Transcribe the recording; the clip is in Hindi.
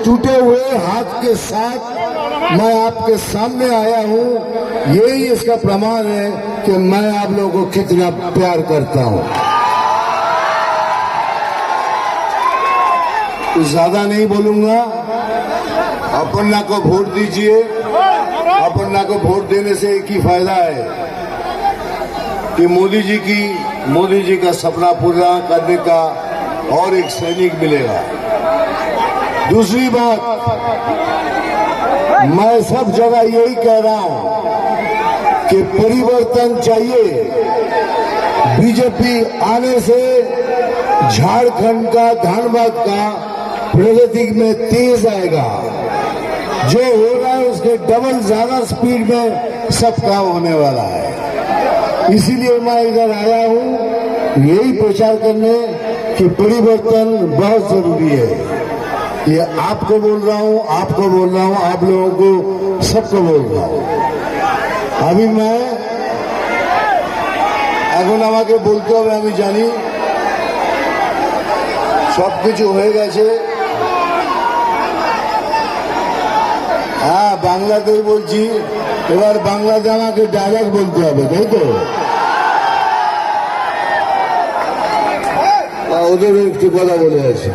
टूटे हुए हाथ के साथ मैं आपके सामने आया हूं। यही इसका प्रमाण है कि मैं आप लोगों को कितना प्यार करता हूं। कुछ ज्यादा नहीं बोलूंगा। अपन्ना को वोट दीजिए। अपन्ना को वोट देने से एक ही फायदा है कि मोदी जी का सपना पूरा करने का और एक सैनिक मिलेगा। दूसरी बात, मैं सब जगह यही कह रहा हूं कि परिवर्तन चाहिए। बीजेपी आने से झारखंड का, धनबाद का प्रगति में तेज आएगा। जो हो रहा है उसके डबल ज्यादा स्पीड में सब काम होने वाला है। इसीलिए मैं इधर आया हूं यही प्रचार करने कि परिवर्तन बहुत जरूरी है। ये आपको बोल रहा हूं, आपको बोल रहा हूं, आप लोगों को सबको बोल रहा हूं। अभी मैं এখন আমাকে বলতে হবে, আমি জানি সবকিছু হয়ে গেছে। হ্যাঁ, বাংলাতেই বলছি। এবার বাংলাতে আমাকে ডায়লগ বলতে হবে, তাই তো? ওদের একটু কথা বলে আছে।